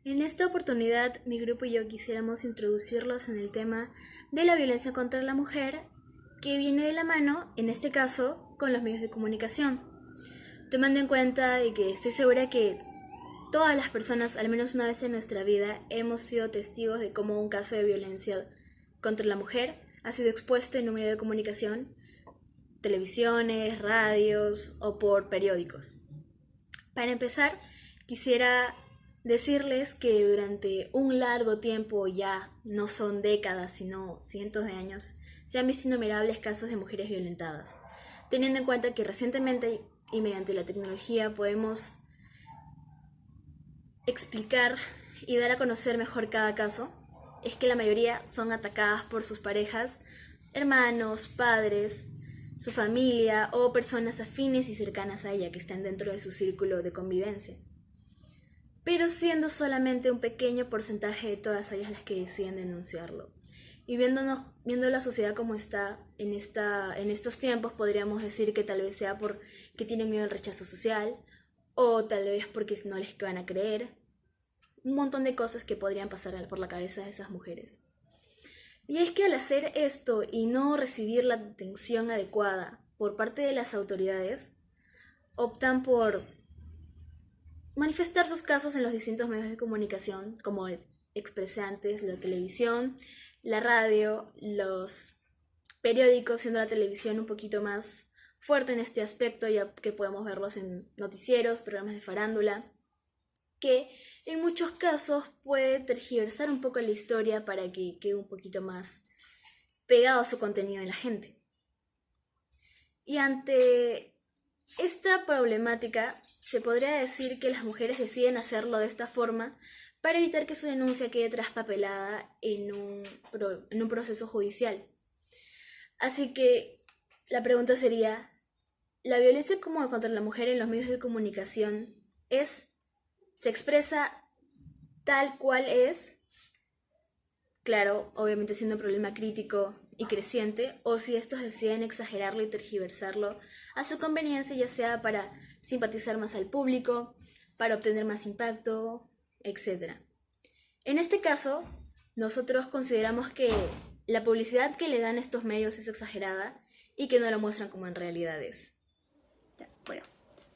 En esta oportunidad, mi grupo y yo quisiéramos introducirlos en el tema de la violencia contra la mujer, que viene de la mano, en este caso, con los medios de comunicación. Tomando en cuenta de que estoy segura que todas las personas, al menos una vez en nuestra vida, hemos sido testigos de cómo un caso de violencia contra la mujer ha sido expuesto en un medio de comunicación, televisiones, radios o por periódicos. Para empezar, quisiera decirles que durante un largo tiempo, ya no son décadas, sino cientos de años, se han visto innumerables casos de mujeres violentadas, teniendo en cuenta que recientemente y mediante la tecnología podemos explicar y dar a conocer mejor cada caso, es que la mayoría son atacadas por sus parejas, hermanos, padres, su familia o personas afines y cercanas a ella que están dentro de su círculo de convivencia, pero siendo solamente un pequeño porcentaje de todas ellas las que deciden denunciarlo. Y viendo la sociedad como está en estos tiempos, podríamos decir que tal vez sea porque tienen miedo al rechazo social, o tal vez porque no les van a creer. Un montón de cosas que podrían pasar por la cabeza de esas mujeres. Y es que al hacer esto y no recibir la atención adecuada por parte de las autoridades, optan por manifestar sus casos en los distintos medios de comunicación, como expresé antes, la televisión, la radio, los periódicos, siendo la televisión un poquito más fuerte en este aspecto, ya que podemos verlos en noticieros, programas de farándula, que en muchos casos puede tergiversar un poco la historia para que quede un poquito más pegado a su contenido en la gente. Y ante esta problemática, se podría decir que las mujeres deciden hacerlo de esta forma para evitar que su denuncia quede traspapelada en un proceso judicial. Así que la pregunta sería, ¿la violencia como contra la mujer en los medios de comunicación se expresa tal cual es? Claro, obviamente siendo un problema crítico y creciente, o si estos deciden exagerarlo y tergiversarlo a su conveniencia, ya sea para simpatizar más al público, para obtener más impacto, etc. En este caso, nosotros consideramos que la publicidad que le dan estos medios es exagerada y que no lo muestran como en realidad es. Bueno,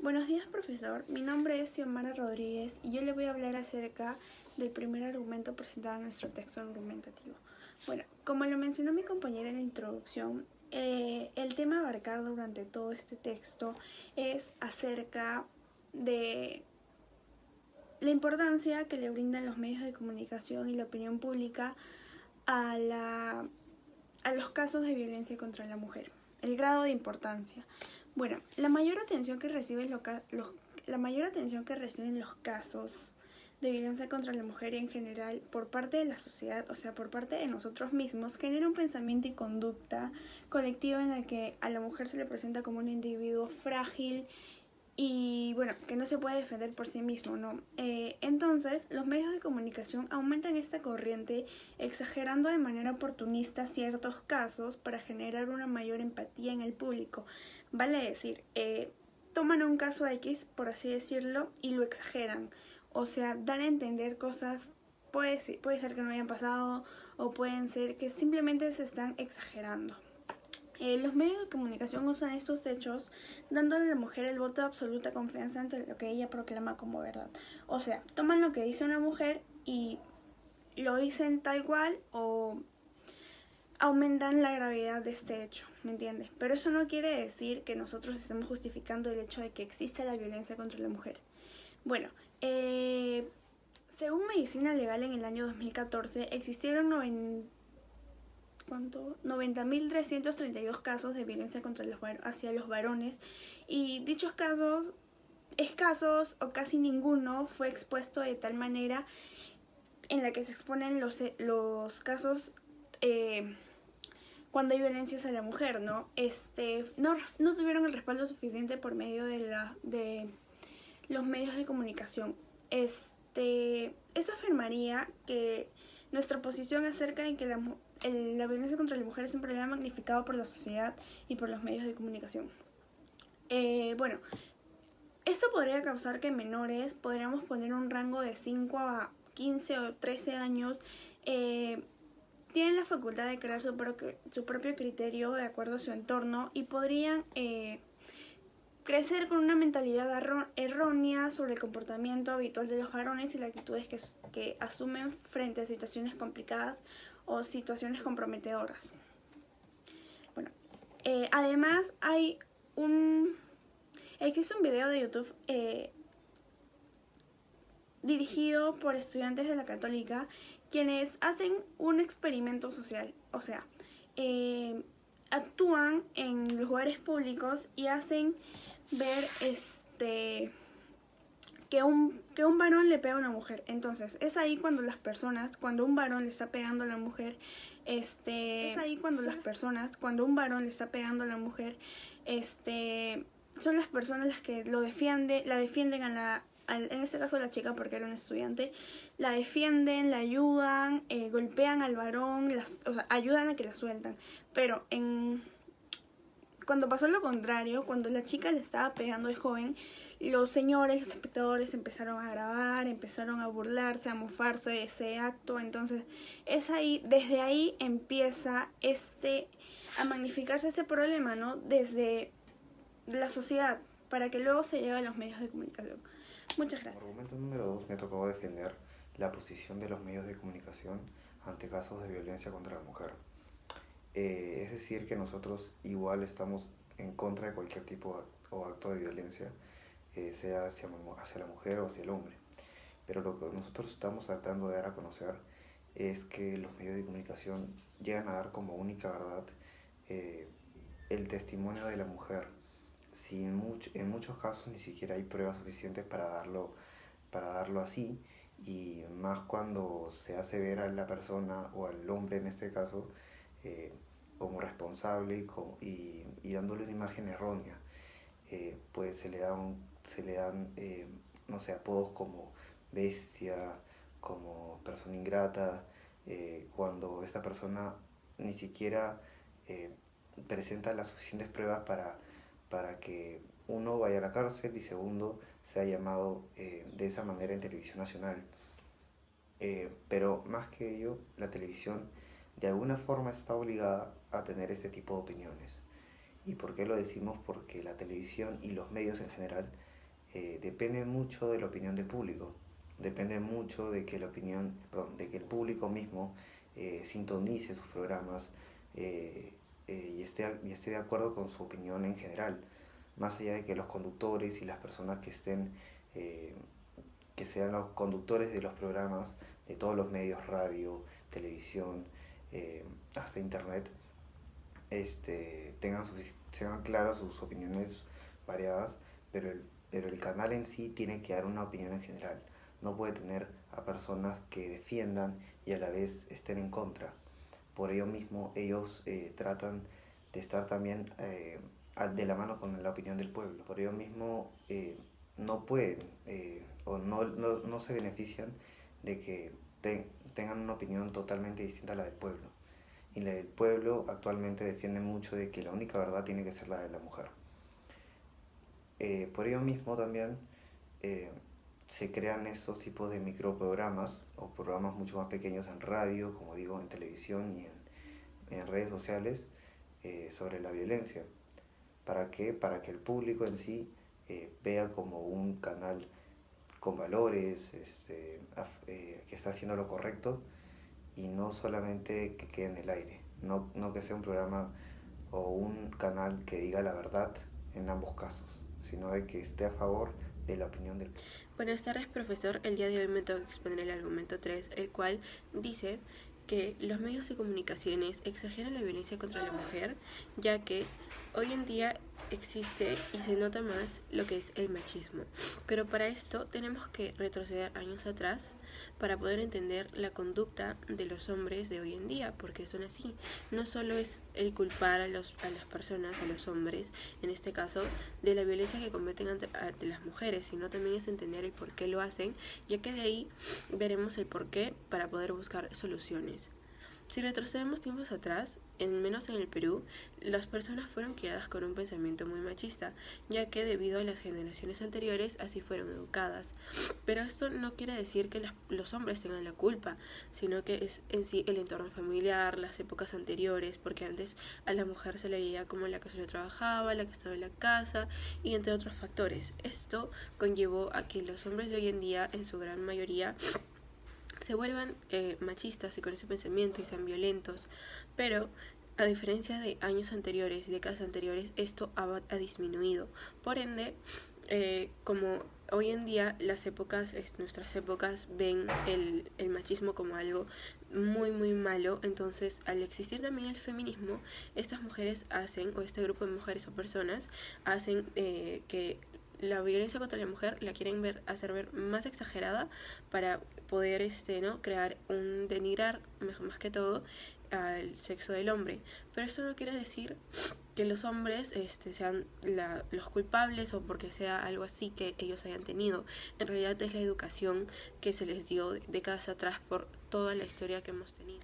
buenos días, profesor. Mi nombre es Xiomara Rodríguez y yo le voy a hablar acerca del primer argumento presentado en nuestro texto argumentativo. Bueno, como lo mencionó mi compañera en la introducción, el tema a abarcar durante todo este texto es acerca de la importancia que le brindan los medios de comunicación y la opinión pública a los casos de violencia contra la mujer. El grado de importancia. Bueno, la mayor atención que reciben los casos de violencia contra la mujer en general por parte de la sociedad, o sea, por parte de nosotros mismos, genera un pensamiento y conducta colectiva en la que a la mujer se le presenta como un individuo frágil y bueno, que no se puede defender por sí mismo, ¿no? Entonces, los medios de comunicación aumentan esta corriente exagerando de manera oportunista ciertos casos para generar una mayor empatía en el público. Vale decir, toman un caso X, por así decirlo, y lo exageran. O sea, dan a entender cosas, puede ser que no hayan pasado, o pueden ser que simplemente se están exagerando. Los medios de comunicación usan estos hechos dándole a la mujer el voto de absoluta confianza ante lo que ella proclama como verdad. O sea, toman lo que dice una mujer y lo dicen tal cual o aumentan la gravedad de este hecho, ¿me entiendes? Pero eso no quiere decir que nosotros estemos justificando el hecho de que existe la violencia contra la mujer. Bueno, según Medicina Legal en el año 2014 existieron 90.332 casos de violencia hacia los varones y dichos casos escasos o casi ninguno fue expuesto de tal manera en la que se exponen los casos cuando hay violencias a la mujer, ¿no? No tuvieron el respaldo suficiente por medio de los medios de comunicación. Esto afirmaría que nuestra posición acerca de que la violencia contra la mujer es un problema magnificado por la sociedad y por los medios de comunicación. Bueno, esto podría causar que menores podríamos poner un rango de 5 a 15 o 13 años tienen la facultad de crear su propio criterio de acuerdo a su entorno y podrían crecer con una mentalidad errónea sobre el comportamiento habitual de los varones y las actitudes que asumen frente a situaciones complicadas o situaciones comprometedoras. Bueno, además existe un video de YouTube dirigido por estudiantes de la Católica quienes hacen un experimento social, o sea, actúan en lugares públicos y hacen ver que un varón le pega a una mujer. Entonces, es ahí cuando cuando un varón le está pegando a la mujer, son las personas las que la defienden en este caso a la chica porque era una estudiante, la defienden, la ayudan, golpean al varón, o sea, ayudan a que la sueltan. Pero cuando pasó lo contrario, cuando la chica le estaba pegando al joven, los espectadores empezaron a grabar, empezaron a burlarse, a mofarse de ese acto. Entonces, desde ahí empieza a magnificarse ese problema, ¿no? Desde la sociedad, para que luego se llegue a los medios de comunicación. Muchas gracias. Argumento número 2, me tocó defender la posición de los medios de comunicación ante casos de violencia contra la mujer. Es decir, que nosotros igual estamos en contra de cualquier tipo o acto de violencia, sea hacia la mujer o hacia el hombre. Pero lo que nosotros estamos tratando de dar a conocer es que los medios de comunicación llegan a dar como única verdad el testimonio de la mujer. En muchos casos ni siquiera hay pruebas suficientes para darlo así, y más cuando se hace ver a la persona o al hombre en este caso como responsable y dándole una imagen errónea. Pues se le dan no sé, apodos como bestia, como persona ingrata, cuando esta persona ni siquiera presenta las suficientes pruebas para que uno vaya a la cárcel y segundo sea llamado de esa manera en televisión nacional. Pero más que ello, la televisión de alguna forma está obligada a tener este tipo de opiniones. ¿Y por qué lo decimos? Porque la televisión y los medios en general dependen mucho de la opinión del público. Depende mucho de que el público mismo sintonice sus programas y esté de acuerdo con su opinión en general, más allá de que los conductores y las personas que sean los conductores de los programas, de todos los medios, radio, televisión, hasta internet, tengan claras sus opiniones variadas, pero el canal en sí tiene que dar una opinión en general. No puede tener a personas que defiendan y a la vez estén en contra. Por ello mismo ellos tratan de estar también de la mano con la opinión del pueblo. Por ello mismo no pueden o no se benefician de que tengan una opinión totalmente distinta a la del pueblo. Y la del pueblo actualmente defiende mucho de que la única verdad tiene que ser la de la mujer. Por ello mismo también se crean esos tipos de microprogramas o programas mucho más pequeños en radio, como digo, en televisión y en redes sociales sobre la violencia. ¿Para qué? Para que el público en sí vea como un canal con valores, que está haciendo lo correcto y no solamente que quede en el aire, no que sea un programa o un canal que diga la verdad en ambos casos, sino de que esté a favor de la opinión del público. Buenas tardes, profesor. El día de hoy me toca exponer el argumento 3, el cual dice que los medios de comunicaciones exageran la violencia contra la mujer, ya que hoy en día existe y se nota más lo que es el machismo. Pero para esto tenemos que retroceder años atrás para poder entender la conducta de los hombres de hoy en día, porque son así. No solo es el culpar a las personas, a los hombres, en este caso, de la violencia que cometen ante las mujeres, sino también es entender el por qué lo hacen, ya que de ahí veremos el por qué para poder buscar soluciones. Si retrocedemos tiempos atrás, en menos en el Perú, las personas fueron criadas con un pensamiento muy machista, ya que debido a las generaciones anteriores así fueron educadas. Pero esto no quiere decir que los hombres tengan la culpa, sino que es en sí el entorno familiar, las épocas anteriores, porque antes a la mujer se le veía como la que solo trabajaba, la que estaba en la casa y entre otros factores. Esto conllevó a que los hombres de hoy en día, en su gran mayoría, se vuelvan machistas y con ese pensamiento y sean violentos, pero a diferencia de años anteriores y décadas anteriores, esto ha disminuido. Por ende, como hoy en día nuestras épocas ven el machismo como algo muy muy malo, entonces al existir también el feminismo, estas mujeres hacen, o este grupo de mujeres o personas hacen que la violencia contra la mujer la quieren hacer ver más exagerada para poder crear denigrar más que todo al sexo del hombre. Pero esto no quiere decir que los hombres sean los culpables o porque sea algo así que ellos hayan tenido. En realidad es la educación que se les dio décadas atrás por toda la historia que hemos tenido.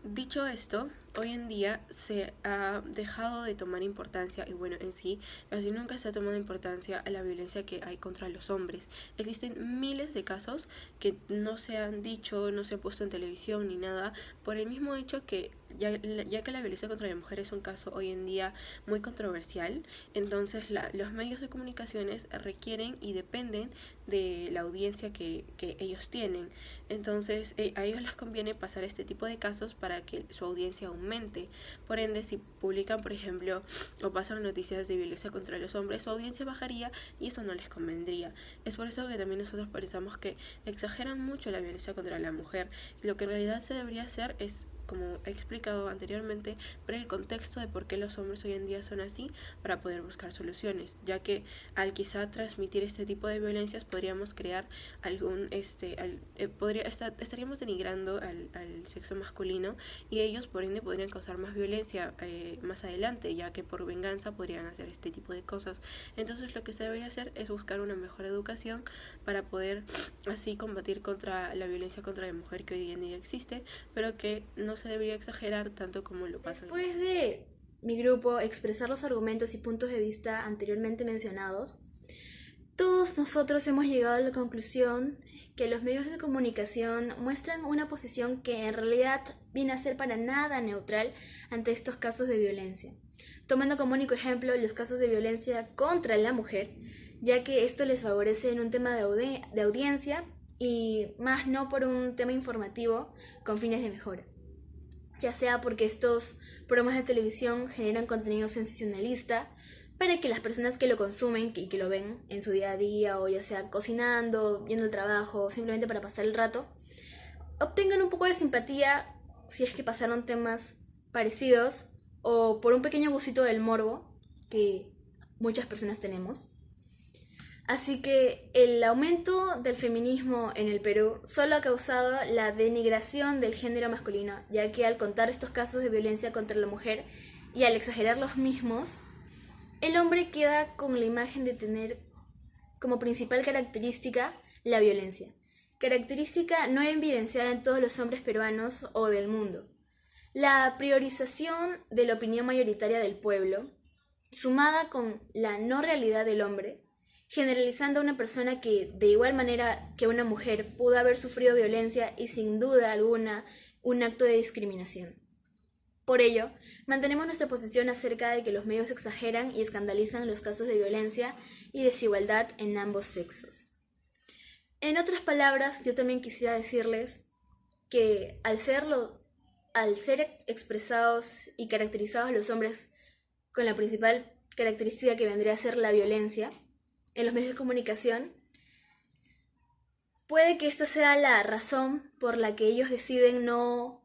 Dicho esto, hoy en día se ha dejado de tomar importancia, y bueno, en sí, casi nunca se ha tomado importancia a la violencia que hay contra los hombres. Existen miles de casos que no se han dicho, no se han puesto en televisión ni nada, por el mismo hecho que ya que la violencia contra la mujer es un caso hoy en día muy controversial, entonces los medios de comunicaciones requieren y dependen de la audiencia que ellos tienen. Entonces a ellos les conviene pasar este tipo de casos para que su audiencia aumente. Por ende, si publican, por ejemplo, o pasan noticias de violencia contra los hombres, su audiencia bajaría y eso no les convendría. Es por eso que también nosotros pensamos que exageran mucho la violencia contra la mujer. Lo que en realidad se debería hacer es, como he explicado anteriormente, ver el contexto de por qué los hombres hoy en día son así para poder buscar soluciones, ya que al quizá transmitir este tipo de violencias podríamos crear estaríamos denigrando al sexo masculino y ellos por ende podrían causar más violencia más adelante, ya que por venganza podrían hacer este tipo de cosas. Entonces lo que se debería hacer es buscar una mejor educación para poder así combatir contra la violencia contra la mujer que hoy en día existe, pero que no se debería exagerar tanto como lo pasa. Después de mi grupo expresar los argumentos y puntos de vista anteriormente mencionados, todos nosotros hemos llegado a la conclusión que los medios de comunicación muestran una posición que en realidad viene a ser para nada neutral ante estos casos de violencia, tomando como único ejemplo los casos de violencia contra la mujer, ya que esto les favorece en un tema de audiencia y más no por un tema informativo con fines de mejora, ya sea porque estos programas de televisión generan contenido sensacionalista para que las personas que lo consumen y que lo ven en su día a día, o ya sea cocinando, yendo al trabajo, o simplemente para pasar el rato, obtengan un poco de simpatía si es que pasaron temas parecidos o por un pequeño gustito del morbo que muchas personas tenemos. Así que el aumento del feminismo en el Perú solo ha causado la denigración del género masculino, ya que al contar estos casos de violencia contra la mujer y al exagerar los mismos, el hombre queda con la imagen de tener como principal característica la violencia, característica no evidenciada en todos los hombres peruanos o del mundo. La priorización de la opinión mayoritaria del pueblo, sumada con la no realidad del hombre, generalizando a una persona que, de igual manera que una mujer, pudo haber sufrido violencia y sin duda alguna un acto de discriminación. Por ello, mantenemos nuestra posición acerca de que los medios exageran y escandalizan los casos de violencia y desigualdad en ambos sexos. En otras palabras, yo también quisiera decirles que al ser expresados y caracterizados los hombres con la principal característica que vendría a ser la violencia en los medios de comunicación, puede que esta sea la razón por la que ellos deciden no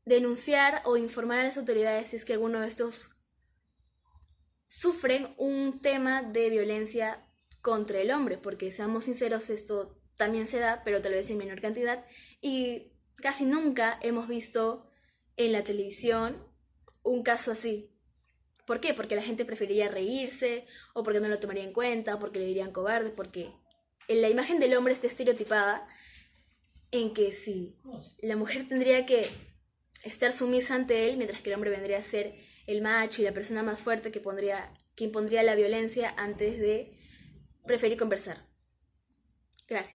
denunciar o informar a las autoridades si es que alguno de estos sufren un tema de violencia contra el hombre, porque seamos sinceros, esto también se da, pero tal vez en menor cantidad, y casi nunca hemos visto en la televisión un caso así. ¿Por qué? Porque la gente preferiría reírse, o porque no lo tomaría en cuenta, o porque le dirían cobarde, porque la imagen del hombre está estereotipada en que si la mujer tendría que estar sumisa ante él, mientras que el hombre vendría a ser el macho y la persona más fuerte que impondría la violencia antes de preferir conversar. Gracias.